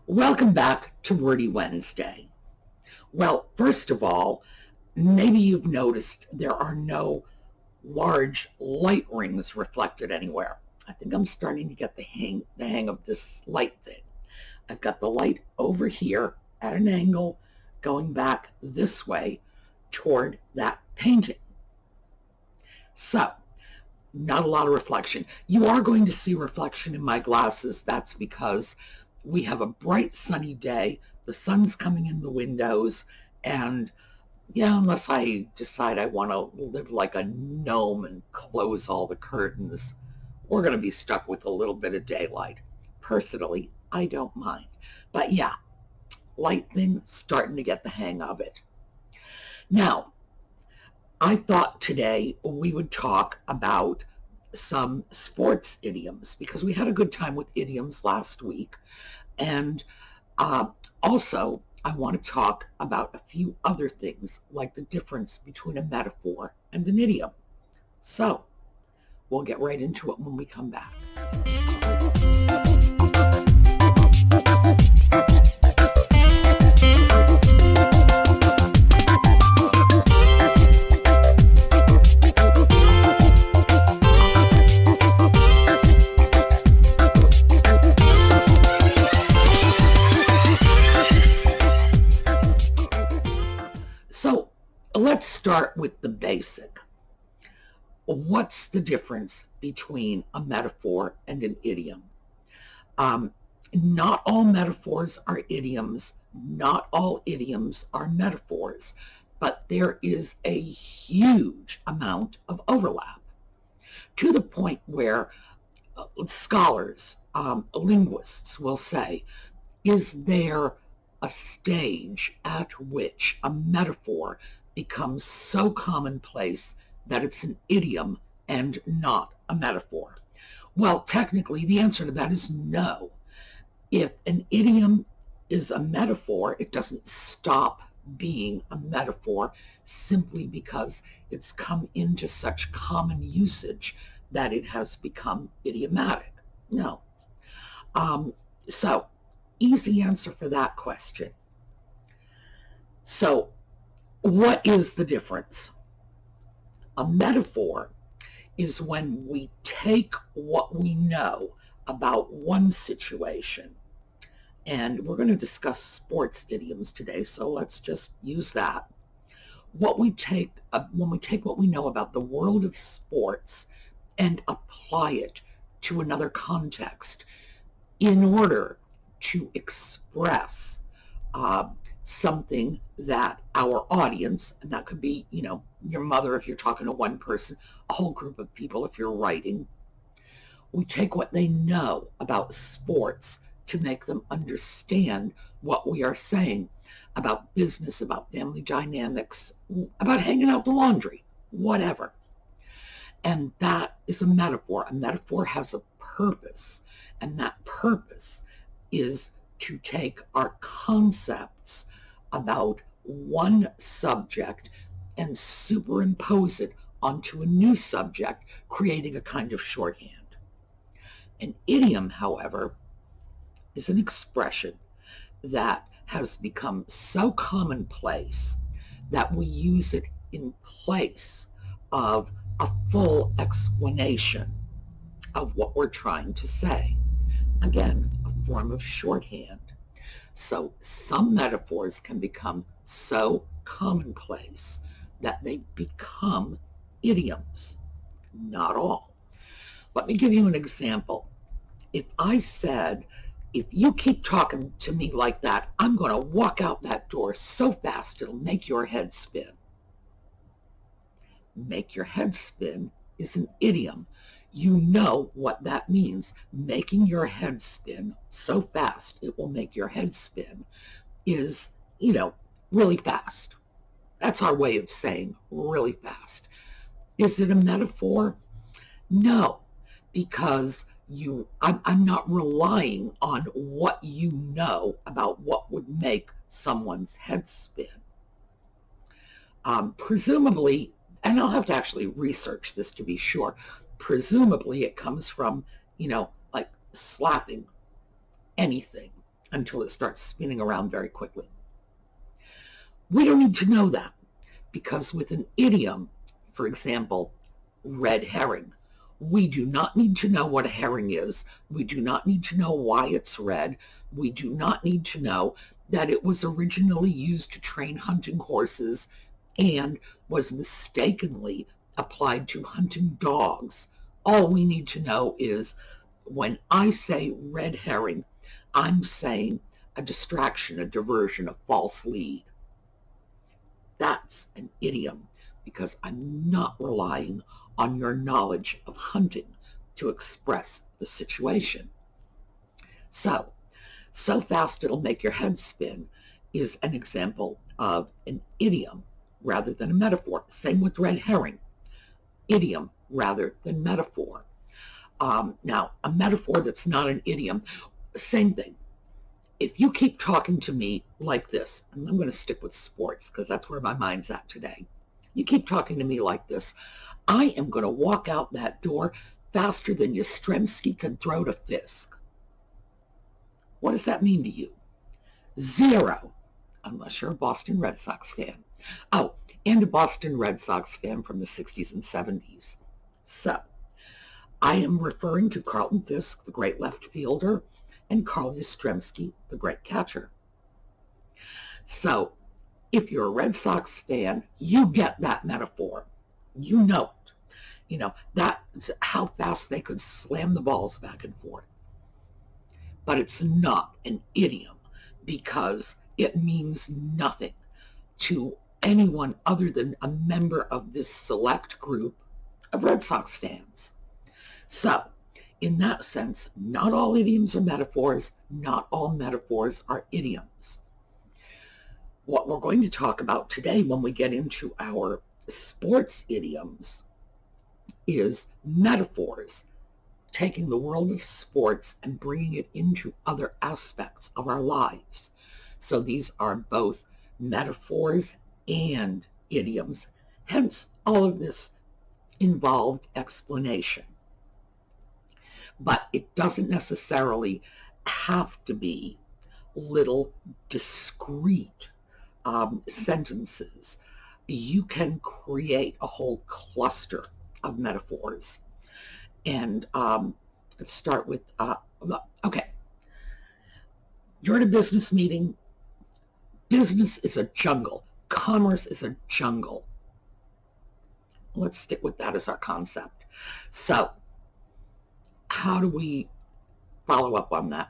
Welcome back to Wordy Wednesday. Well, first of all, maybe you've noticed there are no large light rings reflected anywhere. I think I'm starting to get the hang of this light thing. I've got the light over here at an angle going back this way toward that painting. So, not a lot of reflection. You are going to see reflection in my glasses. That's because we have a bright sunny day. The sun's coming in the windows, and unless I decide I want to live like a gnome and close all the curtains, we're going to be stuck with a little bit of daylight. Personally, I don't mind. But yeah, light thing, starting to get the hang of it. Now, I thought today we would talk about some sports idioms because we had a good time with idioms last week. And also, I want to talk about a few other things like the difference between a metaphor and an idiom. So, we'll get right into it when we come back. Let's start with the basic. What's the difference between a metaphor and an idiom? Not all metaphors are idioms. Not all idioms are metaphors. But there is a huge amount of overlap to the point where scholars, linguists will say, is there a stage at which a metaphor becomes so commonplace that it's an idiom and not a metaphor? Well, technically, the answer to that is no. If an idiom is a metaphor, it doesn't stop being a metaphor simply because it's come into such common usage that it has become idiomatic. No. So, easy answer for that question. So, what is the difference? A metaphor is when we take what we know about one situation, and we're going to discuss sports idioms today, so let's just use that. When we take what we know about the world of sports and apply it to another context in order to express something that our audience, and that could be, your mother if you're talking to one person, a whole group of people if you're writing. We take what they know about sports to make them understand what we are saying about business, about family dynamics, about hanging out the laundry, whatever. And that is a metaphor. A metaphor has a purpose, and that purpose is to take our concepts about one subject and superimpose it onto a new subject, creating a kind of shorthand. An idiom, however, is an expression that has become so commonplace that we use it in place of a full explanation of what we're trying to say. Again, a form of shorthand. So some metaphors can become so commonplace that they become idioms. Not all. Let me give you an example. If I said, if you keep talking to me like that, I'm going to walk out that door so fast it'll make your head spin. Make your head spin is an idiom. You know what that means. Making your head spin so fast it will make your head spin is, really fast. That's our way of saying really fast. Is it a metaphor? No, because I'm not relying on what you know about what would make someone's head spin. Presumably, and I'll have to actually research this to be sure, presumably it comes from, like slapping anything. until it starts spinning around very quickly. We don't need to know that, because with an idiom, for example, red herring, we do not need to know what a herring is. We do not need to know why it's red. We do not need to know that it was originally used to train hunting horses and was mistakenly applied to hunting dogs. All we need to know is when I say red herring, I'm saying a distraction, a diversion, a false lead. That's an idiom, because I'm not relying on your knowledge of hunting to express the situation. So fast it'll make your head spin is an example of an idiom rather than a metaphor. Same with red herring, idiom rather than metaphor. Now, a metaphor that's not an idiom, same thing. If you keep talking to me like this, and I'm going to stick with sports because that's where my mind's at today. You keep talking to me like this, I am going to walk out that door faster than Yastrzemski can throw to Fisk. What does that mean to you? Zero, unless you're a Boston Red Sox fan. Oh, and a Boston Red Sox fan from the 60s and 70s. So, I am referring to Carlton Fisk, the great left fielder, and Carl Yastrzemski, the great catcher. So, if you're a Red Sox fan, you get that metaphor. You know it. You know, that's how fast they could slam the balls back and forth. But it's not an idiom because it means nothing to anyone other than a member of this select group of Red Sox fans. So, in that sense, not all idioms are metaphors, not all metaphors are idioms. What we're going to talk about today when we get into our sports idioms is metaphors, taking the world of sports and bringing it into other aspects of our lives. So these are both metaphors and idioms, hence all of this involved explanation. But it doesn't necessarily have to be little discrete sentences. You can create a whole cluster of metaphors. And let's start with, okay, you're at a business meeting. Business is a jungle. Commerce is a jungle. Let's stick with that as our concept. So, how do we follow up on that?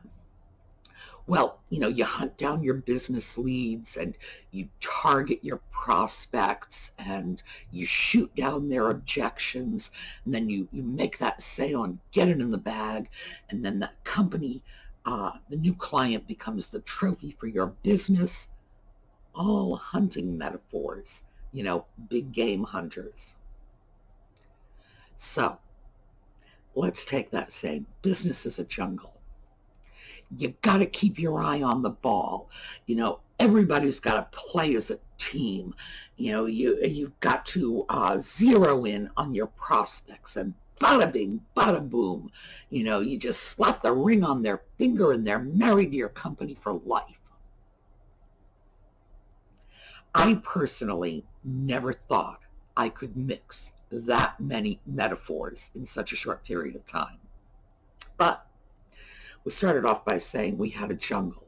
Well, you hunt down your business leads and you target your prospects and you shoot down their objections, and then you make that sale and get it in the bag, and then that company, the new client, becomes the trophy for your business. All hunting metaphors, big game hunters. So, let's take that same business as a jungle. You got to keep your eye on the ball. Everybody's got to play as a team. You've got to zero in on your prospects, and bada bing, bada boom. You just slap the ring on their finger and they're married to your company for life. I personally never thought I could mix that many metaphors in such a short period of time. But we started off by saying we had a jungle,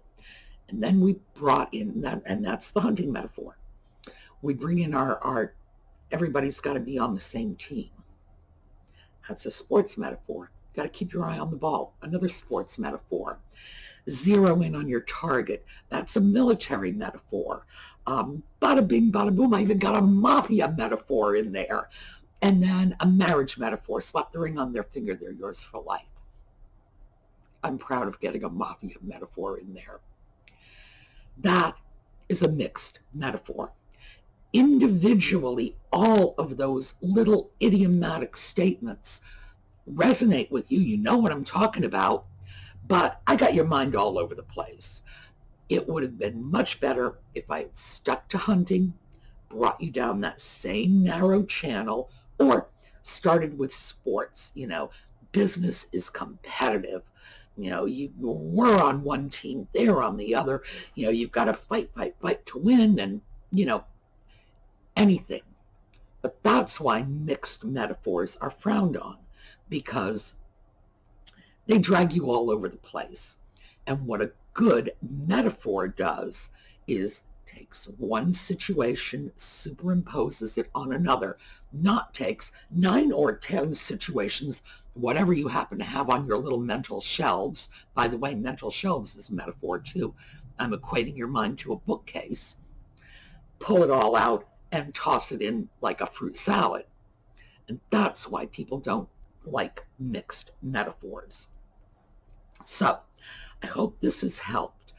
and then we brought in that, and that's the hunting metaphor. We bring in our everybody's got to be on the same team. That's a sports metaphor. Got to keep your eye on the ball. Another sports metaphor. Zero in on your target. That's a military metaphor. Bada bing, bada boom. I even got a mafia metaphor in there. And then a marriage metaphor. Slap the ring on their finger. They're yours for life. I'm proud of getting a mafia metaphor in there. That is a mixed metaphor. Individually, all of those little idiomatic statements resonate with you. You know what I'm talking about, but I got your mind all over the place. It would have been much better if I had stuck to hunting, brought you down that same narrow channel, or started with sports. Business is competitive. we're on one team, they're on the other. You've got to fight, fight, fight to win, and, anything. But that's why mixed metaphors are frowned on, because they drag you all over the place. And what a good metaphor does is takes one situation, superimposes it on another, not takes 9 or 10 situations, whatever you happen to have on your little mental shelves. By the way, mental shelves is a metaphor too. I'm equating your mind to a bookcase. Pull it all out and toss it in like a fruit salad. And that's why people don't like mixed metaphors. So I hope this has helped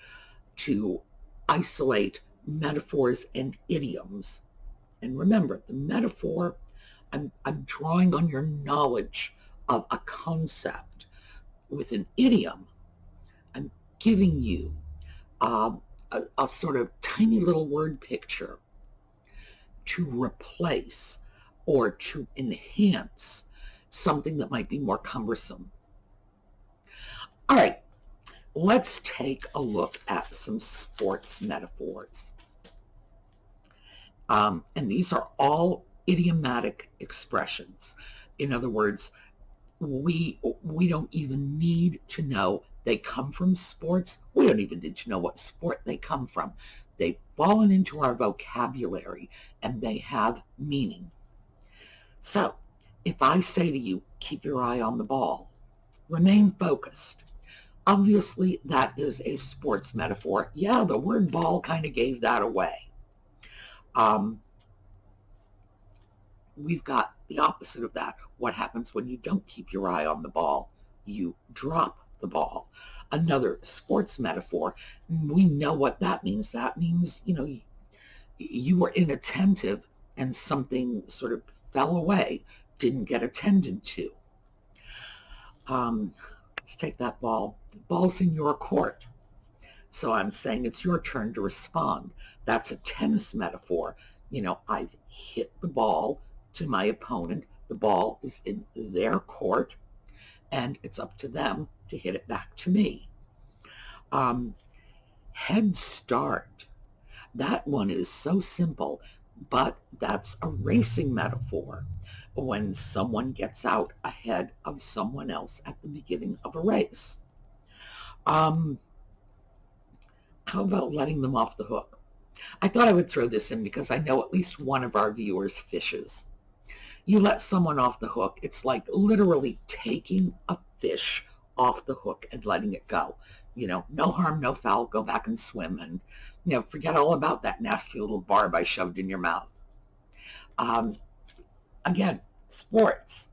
to isolate metaphors and idioms. And remember, the metaphor, I'm drawing on your knowledge of a concept. With an idiom, I'm giving you a sort of tiny little word picture to replace or to enhance something that might be more cumbersome. All right, let's take a look at some sports metaphors. And these are all idiomatic expressions. In other words, we don't even need to know they come from sports. We don't even need to know what sport they come from. They've fallen into our vocabulary and they have meaning. So if I say to you, keep your eye on the ball, remain focused. Obviously, that is a sports metaphor. Yeah, the word ball kind of gave that away. We've got the opposite of that. What happens when you don't keep your eye on the ball? You drop the ball. Another sports metaphor. We know what that means. That means, you were inattentive and something sort of fell away, didn't get attended to. Let's take that ball. The ball's in your court. So I'm saying it's your turn to respond. That's a tennis metaphor. I've hit the ball to my opponent. The ball is in their court, and it's up to them to hit it back to me. Head start. That one is so simple, but that's a racing metaphor. When someone gets out ahead of someone else at the beginning of a race. How about letting them off the hook? I thought I would throw this in because I know at least one of our viewers fishes. You let someone off the hook, it's like literally taking a fish off the hook and letting it go. No harm, no foul, go back and swim, and forget all about that nasty little barb I shoved in your mouth. Again, sports.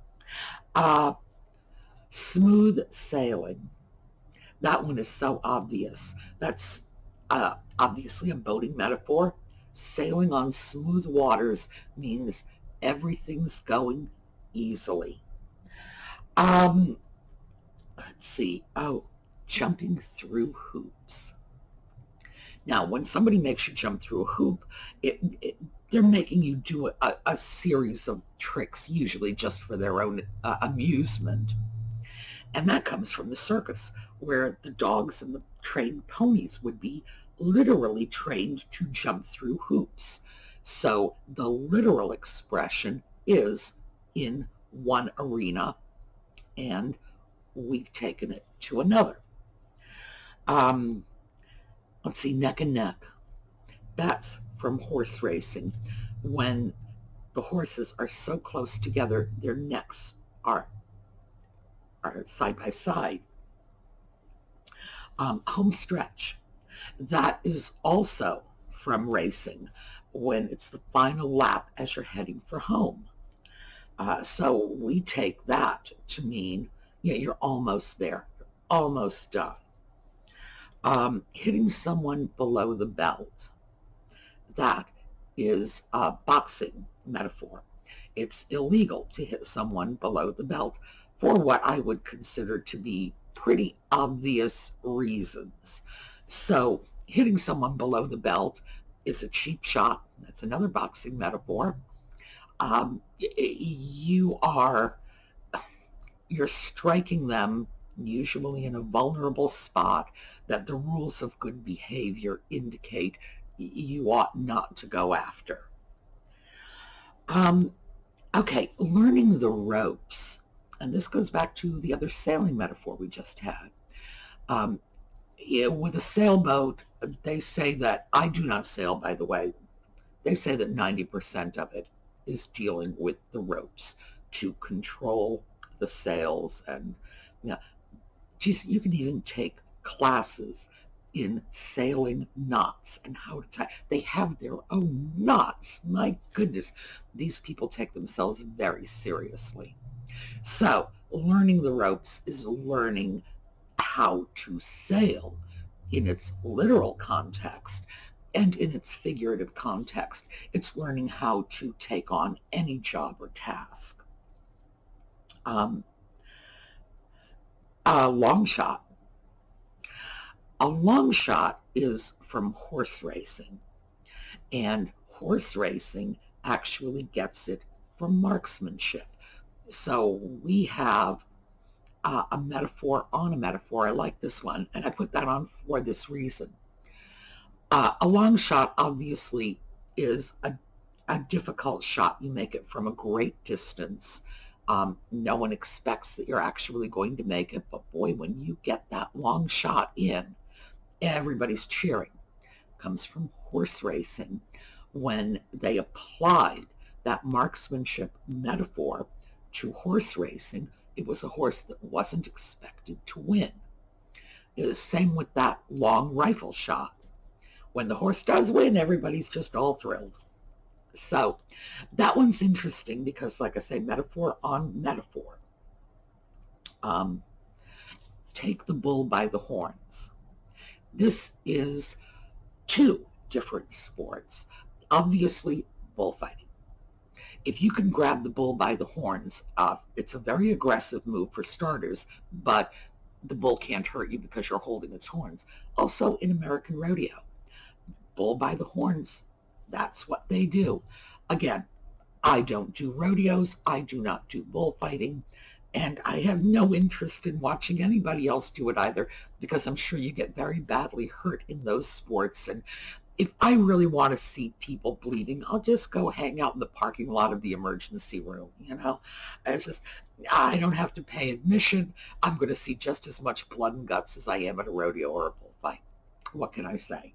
Smooth sailing. That one is so obvious. That's obviously a boating metaphor. Sailing on smooth waters means everything's going easily. Let's see. Jumping through hoops. Now, when somebody makes you jump through a hoop, they're making you do a series of tricks, usually just for their own amusement. And that comes from the circus, where the dogs and the trained ponies would be literally trained to jump through hoops. So the literal expression is in one arena, and we've taken it to another. Let's see, neck and neck. That's from horse racing. When the horses are so close together, their necks are side by side. Home stretch. That is also from racing, when it's the final lap as you're heading for home. So we take that to mean, you're almost there, you're almost done. Hitting someone below the belt. That is a boxing metaphor. It's illegal to hit someone below the belt for what I would consider to be pretty obvious reasons. So hitting someone below the belt is a cheap shot. That's another boxing metaphor. You're striking them usually in a vulnerable spot that the rules of good behavior indicate you ought not to go after. Okay, learning the ropes. And this goes back to the other sailing metaphor we just had. With a sailboat, they say that, I do not sail, by the way, they say that 90% of it is dealing with the ropes to control the sails. And geez, you can even take classes in sailing knots and how to tie. They have their own knots. My goodness, these people take themselves very seriously. So learning the ropes is learning how to sail in its literal context, and in its figurative context, it's learning how to take on any job or task. A long shot. A long shot is from horse racing, and horse racing actually gets it from marksmanship. So we have a metaphor on a metaphor. I like this one, and I put that on for this reason. A long shot obviously is a difficult shot. You make it from a great distance. No one expects that you're actually going to make it, but boy, when you get that long shot in, everybody's cheering. It comes from horse racing. When they applied that marksmanship metaphor to horse racing, it was a horse that wasn't expected to win. It was the same with that long rifle shot. When the horse does win, everybody's just all thrilled. So that one's interesting because, like I say, metaphor on metaphor. Take the bull by the horns. This is two different sports. Obviously, bullfighting. If you can grab the bull by the horns, it's a very aggressive move for starters, but the bull can't hurt you because you're holding its horns. Also, in American rodeo, bull by the horns, that's what they do. Again, I don't do rodeos, I do not do bullfighting, and I have no interest in watching anybody else do it either, because I'm sure you get very badly hurt in those sports. And if I really want to see people bleeding, I'll just go hang out in the parking lot of the emergency room. I don't have to pay admission. I'm going to see just as much blood and guts as I am at a rodeo or a bullfight. What can I say?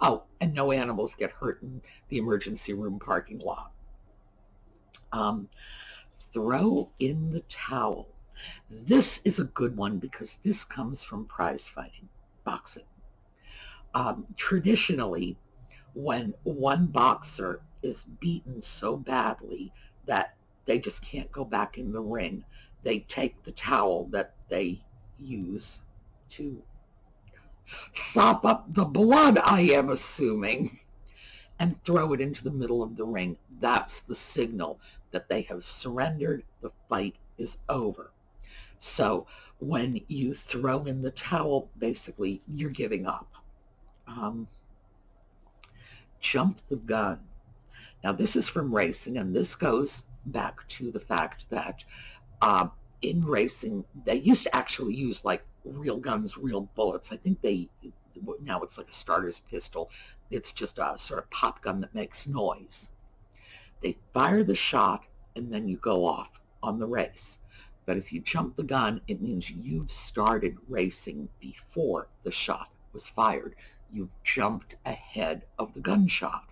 Oh, and no animals get hurt in the emergency room parking lot. Throw in the towel. This is a good one because this comes from prize fighting, boxing. Traditionally, when one boxer is beaten so badly that they just can't go back in the ring, they take the towel that they use to sop up the blood, I am assuming, and throw it into the middle of the ring. That's the signal that they have surrendered. The fight is over. So when you throw in the towel, basically you're giving up. Jump the gun. Now this is from racing, and this goes back to the fact that in racing they used to actually use like real guns, real bullets. I think now it's like a starter's pistol. It's just a sort of pop gun that makes noise. They fire the shot and then you go off on the race. But if you jump the gun, it means you've started racing before the shot was fired. You've jumped ahead of the gunshot.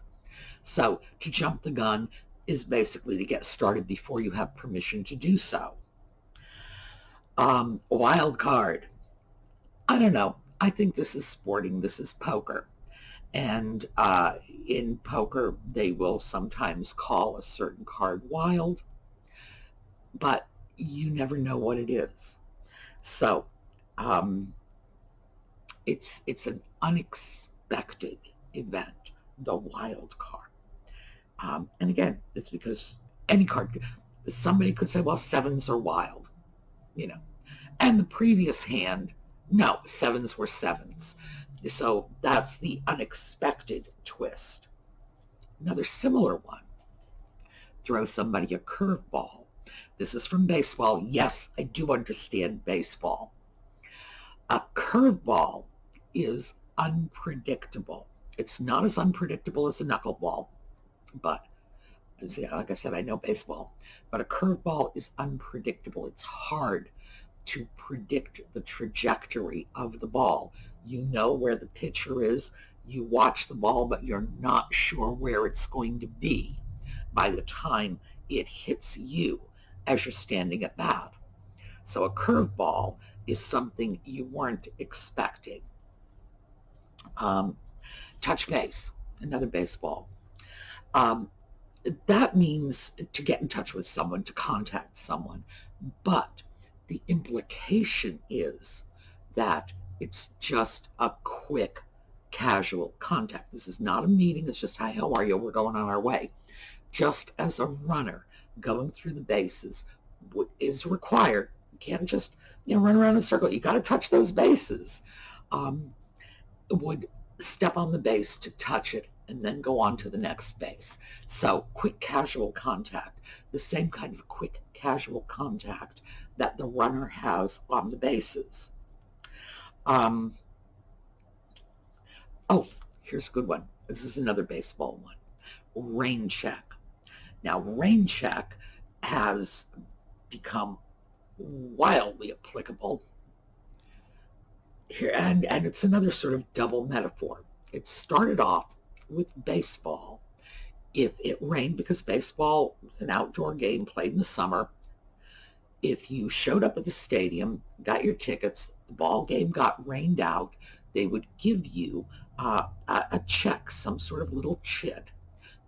So to jump the gun is basically to get started before you have permission to do so. Wild card. I don't know. I think this is sporting. This is poker. And in poker, they will sometimes call a certain card wild, but you never know what it is. So it's an unexpected event, the wild card. And again, it's because any card, somebody could say, well, sevens are wild, and the previous hand, no, sevens were sevens. So that's the unexpected twist. Another similar one, throw somebody a curveball. This is from baseball. Yes, I do understand baseball. A curveball is unpredictable. It's not as unpredictable as a knuckleball, but like I said, I know baseball, but a curveball is unpredictable. It's hard to predict the trajectory of the ball. You know where the pitcher is, you watch the ball, but you're not sure where it's going to be by the time it hits you as you're standing at bat. So a curveball is something you weren't expecting. Touch base, another baseball. That means to get in touch with someone, to contact someone, but the implication is that it's just a quick, casual contact. This is not a meeting. It's just, hi, how are you? We're going on our way. Just as a runner going through the bases is required. You can't just run around in a circle. You got to touch those bases. Would step on the base to touch it and then go on to the next base. So quick casual contact, the same kind of quick casual contact that the runner has on the bases. Oh, here's a good one. This is another baseball one. Rain check. Now, rain check has become wildly applicable here, and it's another sort of double metaphor. It started off with baseball. If it rained, because baseball is an outdoor game played in the summer, if you showed up at the stadium, got your tickets, the ball game got rained out, they would give you a check, some sort of little chit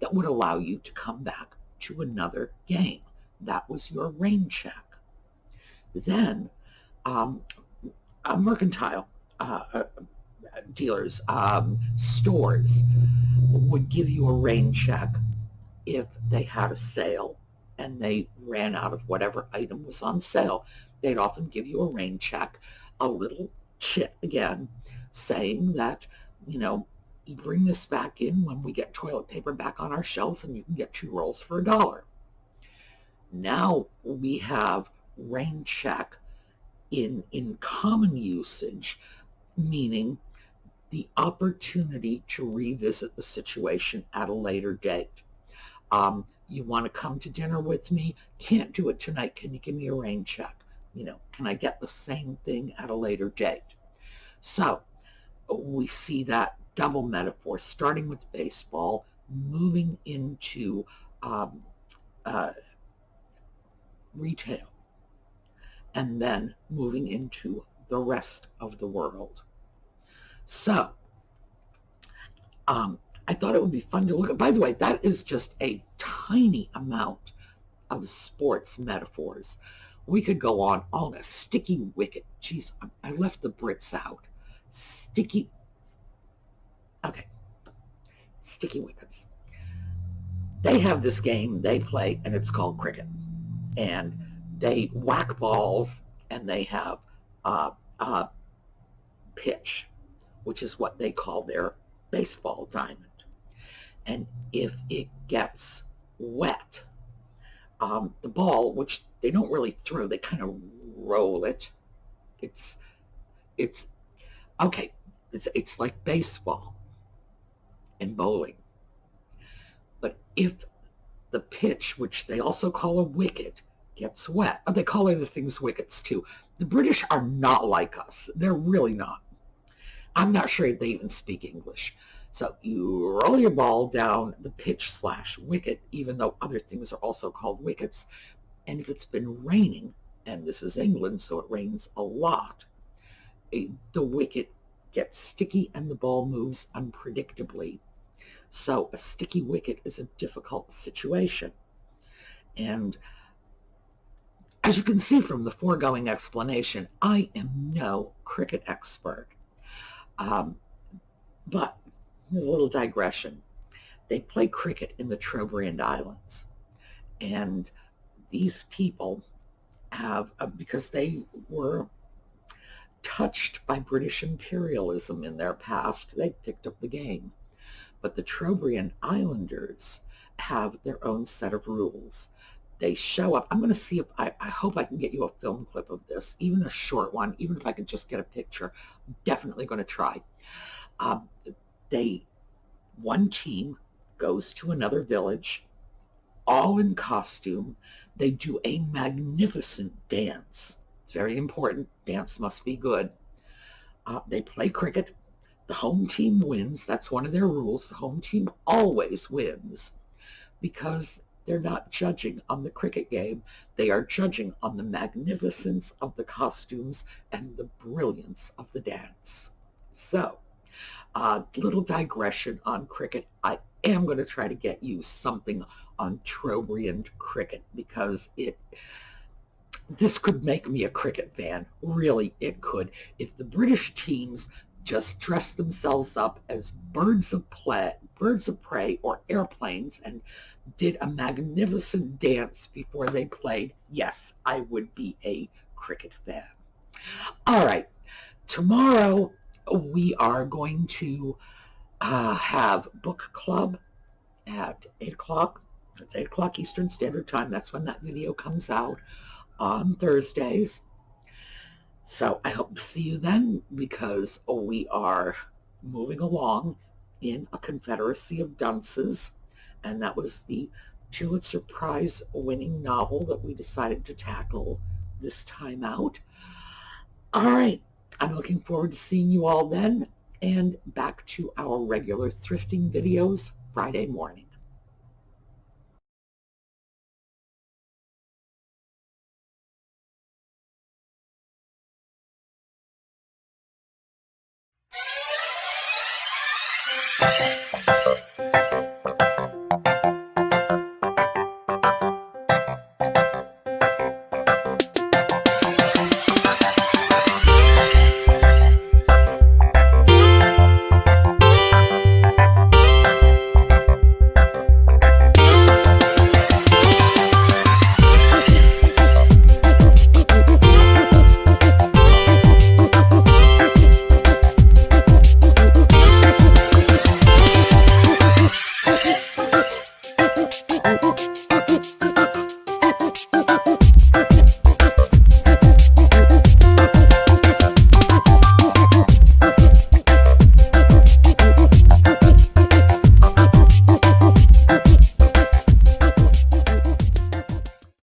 that would allow you to come back to another game. That was your rain check. Then mercantile dealers, stores would give you a rain check if they had a sale and they ran out of whatever item was on sale. They'd often give you a rain check, a little chit again, saying that, you bring this back in when we get toilet paper back on our shelves and you can get 2 rolls for $1. Now we have rain check in common usage, meaning the opportunity to revisit the situation at a later date. You want to come to dinner with me? Can't do it tonight. Can you give me a rain check? Can I get the same thing at a later date? So we see that double metaphor, starting with baseball, moving into retail, and then moving into the rest of the world. So I thought it would be fun to look at. By the way, that is just a tiny amount of sports metaphors. We could go on a sticky wicket. Geez, I left the Brits out. Sticky wickets. They have this game they play, and it's called cricket. And they whack balls, and they have a pitch, which is what they call their baseball diamond. And if it gets wet, the ball, which they don't really throw, they kind of roll it. It's okay. It's like baseball and bowling. But if the pitch, which they also call a wicket, gets wet, they call these things wickets too. The British are not like us. They're really not. I'm not sure they even speak English. So you roll your ball down the pitch/wicket, even though other things are also called wickets. And if it's been raining, and this is England, so it rains a lot, the wicket gets sticky and the ball moves unpredictably. So a sticky wicket is a difficult situation. And as you can see from the foregoing explanation, I am no cricket expert. But a little digression. They play cricket in the Trobriand Islands. And these people have, because they were touched by British imperialism in their past, they picked up the game. But the Trobriand Islanders have their own set of rules. They show up. I'm going to see if I hope I can get you a film clip of this, even a short one, even if I could just get a picture. I'm definitely going to try. Um, one team goes to another village, all in costume. They do a magnificent dance. It's very important. Dance must be good. They play cricket. The home team wins. That's one of their rules. The home team always wins because they're not judging on the cricket game. They are judging on the magnificence of the costumes and the brilliance of the dance. So, a little digression on cricket. I am going to try to get you something on Trobriand Cricket because this could make me a cricket fan. Really, it could. If the British teams just dressed themselves up as birds of prey or airplanes and did a magnificent dance before they played, yes, I would be a cricket fan. All right, tomorrow we are going to have book club at 8 o'clock. It's 8 o'clock Eastern Standard Time. That's when that video comes out on Thursdays. So I hope to see you then because we are moving along in A Confederacy of Dunces. And that was the Pulitzer Prize winning novel that we decided to tackle this time out. All right. I'm looking forward to seeing you all then and back to our regular thrifting videos Friday morning.